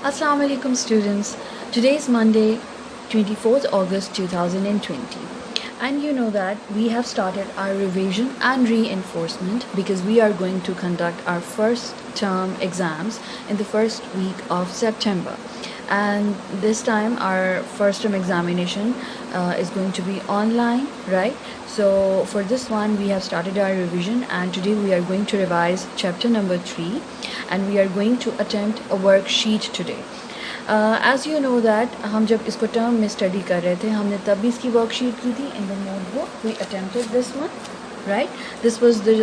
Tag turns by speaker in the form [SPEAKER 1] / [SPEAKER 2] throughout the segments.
[SPEAKER 1] Assalamu alaikum students. Today is Monday, 24th August 2020. And you know that we have started our revision and reinforcement because we are going to conduct our first term exams in the first week of September. And this time our first term examination is going to be online, right? So for this one we have started our revision, and today we are going to revise chapter number 3, and we are going to attempt a worksheet today. As you know that हम जब इसको term में study कर रहे थे हमने तब भी इसकी वर्कशीट की थी in the notebook. We attempted this one, right? This was the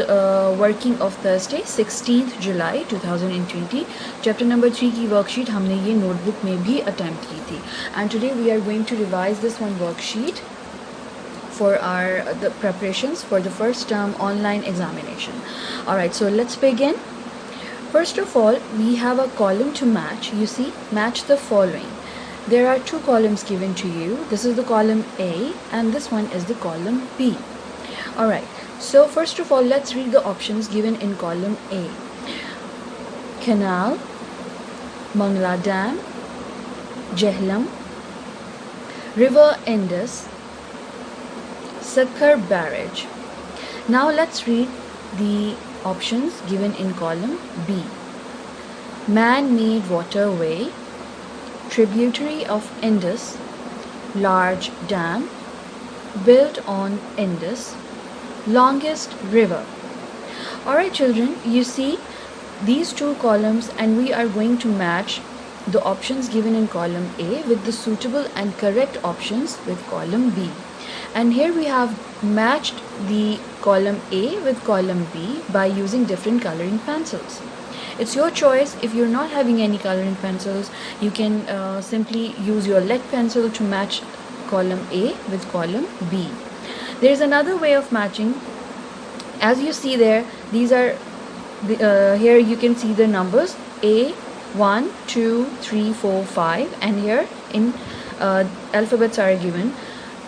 [SPEAKER 1] working of Thursday 16th July 2020. chapter number 3 की worksheet हमने ये notebook में भी attempt की थी, and today we are going to revise this one worksheet for the preparations for the first term online examination. Alright, so let's begin. First of all, we have a column to match. You see, match the following. There are two columns given to you. This is the column A and this one is the column B. Alright, so first of all, let's read the options given in column A. Canal, Mangla Dam, Jhelum, River Indus, Sakhar Barrage. Now let's read the options given in column B. Man-made waterway, tributary of Indus, large dam, built on Indus, longest river. Alright children, you see these two columns, and we are going to match the options given in column A with the suitable and correct options with column B. And here we have matched the column A with column B by using different coloring pencils. It's your choice. If you're not having any coloring pencils, you can simply use your lead pencil to match column A with column B. There is another way of matching. As you see there, these are here you can see the numbers A, 1, 2, 3, 4, 5, and here in alphabets are given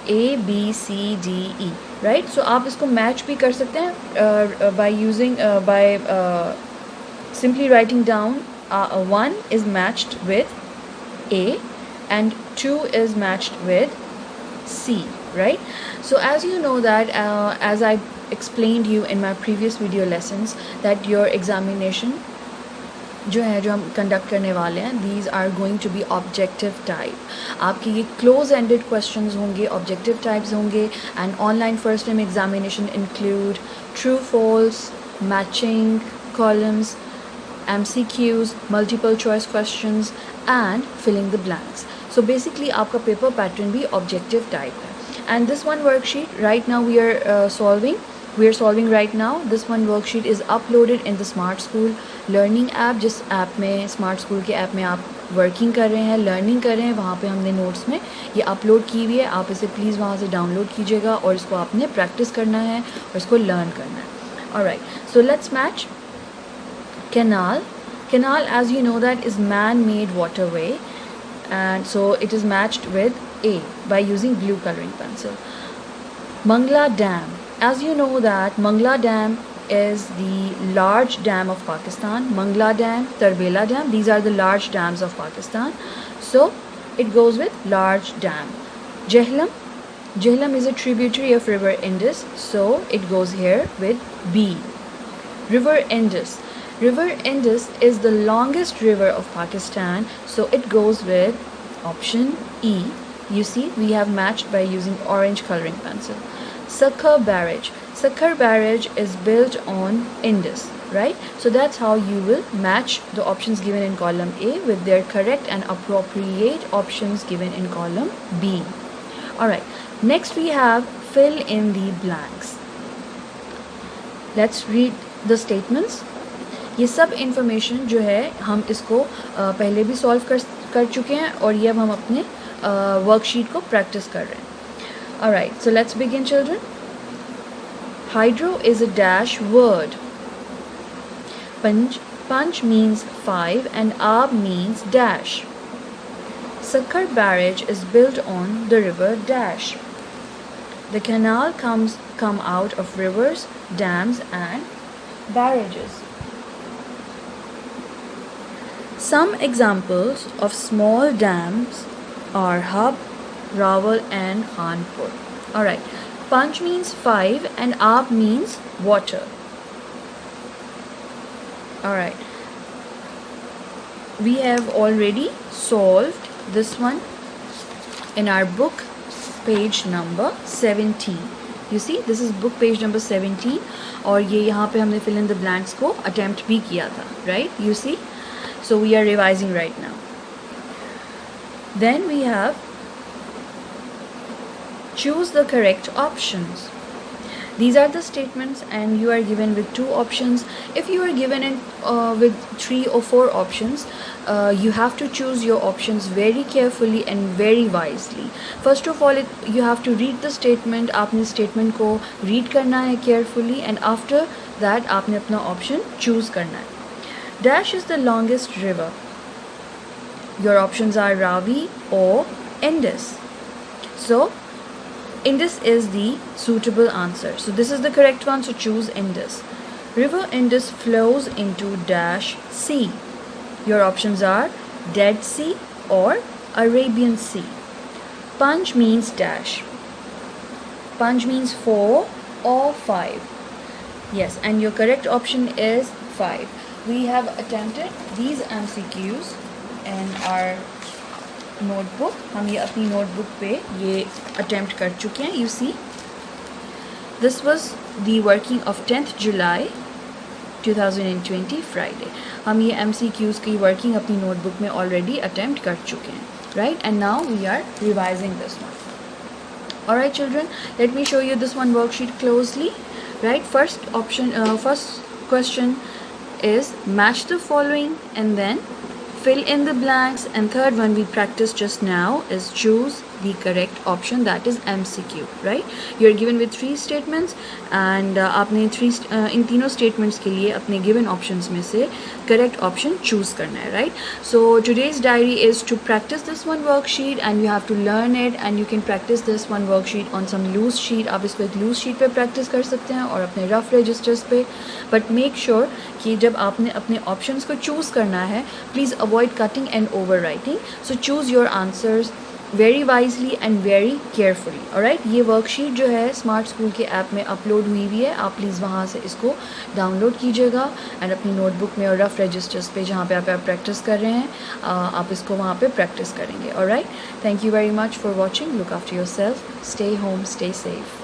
[SPEAKER 1] A, B, C, D, E, right? So आप इसको match भी कर सकते हैं by using simply writing down 1 is matched with A and 2 is matched with C, right? So as you know that as I explained you in my previous video lessons that your examination जो हम conduct करने वाले हैं, these are going to be objective type. आपके ये close ended questions होंगे, objective types होंगे, and online first term examination include true false, matching columns, MCQs, multiple choice questions, and filling the blanks. So basically आपका paper pattern भी objective type है. And this one worksheet right now we are solving right now. This one worksheet is uploaded in the Smart School Learning app. जिस app में Smart School के app में आप working कर रहे हैं, लर्निंग कर रहे हैं, वहाँ पे हमने नोट्स में ये अपलोड की हुई है. आप इसे प्लीज़ वहाँ से डाउनलोड कीजिएगा और इसको आपने प्रैक्टिस करना है और इसको लर्न करना है. Alright, so let's match. Canal, as you know that is man-made waterway, and so it is matched with A by using blue coloring pencil. Mangla Dam, as you know that Mangla Dam is the large dam of Pakistan. Mangla Dam, Tarbela Dam, these are the large dams of Pakistan. So it goes with large dam. Jhelum is a tributary of river Indus, so it goes here with B. River Indus is the longest river of Pakistan, so it goes with option E. You see, we have matched by using orange coloring pencil. Sakhar Barrage is built on Indus, right? So that's how you will match the options given in column A with their correct and appropriate options given in column B. Alright, next we have fill in the blanks. Let's read the statements. ये सब information जो है हम इसको पहले भी solve कर चुके हैं और ये अब हम अपने worksheet को practice कर रहे हैं. Alright, so let's begin children. Hydro is a dash word. Punch means 5 and Aab means dash. Sakhar Barrage is built on the river dash. The canal come out of rivers, dams and barrages. Some examples of small dams are Hub, Rawal and Khanpur. Alright, Panch means 5 and Aab means water. Alright, we have already solved this one in our book page number 17. You see, this is book page number 17 और ये यहाँ पे हमने fill in the blanks को attempt भी किया था, right? You see, so we are revising right now. Then we have choose the correct options. These are the statements and you are given with 2 options. If you are given in with 3 or 4 options, you have to choose your options very carefully and very wisely. First of all, you have to read the statement. आपने statement को read करना है carefully and after that आपने अपना option choose करना है. Dash is the longest river. Your options are Ravi or Indus. So Indus is the suitable answer. So this is the correct one, so choose Indus. River Indus flows into dash sea. Your options are Dead Sea or Arabian Sea. Panch means dash. Panch means 4 or 5. Yes, and your correct option is 5. We have attempted these MCQs in our notebook. हम ये अपनी notebook पे ये attempt कर चुके हैं. You see, this was the working of 10th July 2020 Friday. हम ये MCQs की working अपनी notebook में already attempt कर चुके हैं, right? And now we are revising this one. Alright children, let me show you this one worksheet closely, right? First option, first question is match the following and then fill in the blanks, and third one we practiced just now is choose the correct option, that is MCQ, right? You are given with 3 statements and आपने इन तीनों statements के लिए अपने given options में से correct option choose करना है, right? So today's diary is to practice this one worksheet and you have to learn it, and you can practice this one worksheet on some loose sheet. आप इसको एक loose sheet पे practice कर सकते हैं और अपने rough registers पे, but make sure कि जब आपने अपने options को choose करना है, please avoid cutting and overwriting. So choose your answers very wisely and very carefully. Alright, ये worksheet जो है Smart School के ऐप में अपलोड हुई हुई है. आप प्लीज़ वहाँ से इसको डाउनलोड कीजिएगा एंड अपनी नोटबुक में और रफ रजिस्टर्स पे जहाँ पे आप प्रैक्टिस कर रहे हैं आप इसको वहाँ पे प्रैक्टिस करेंगे. Alright, thank you very much for watching. Look after yourself. Stay home, stay safe.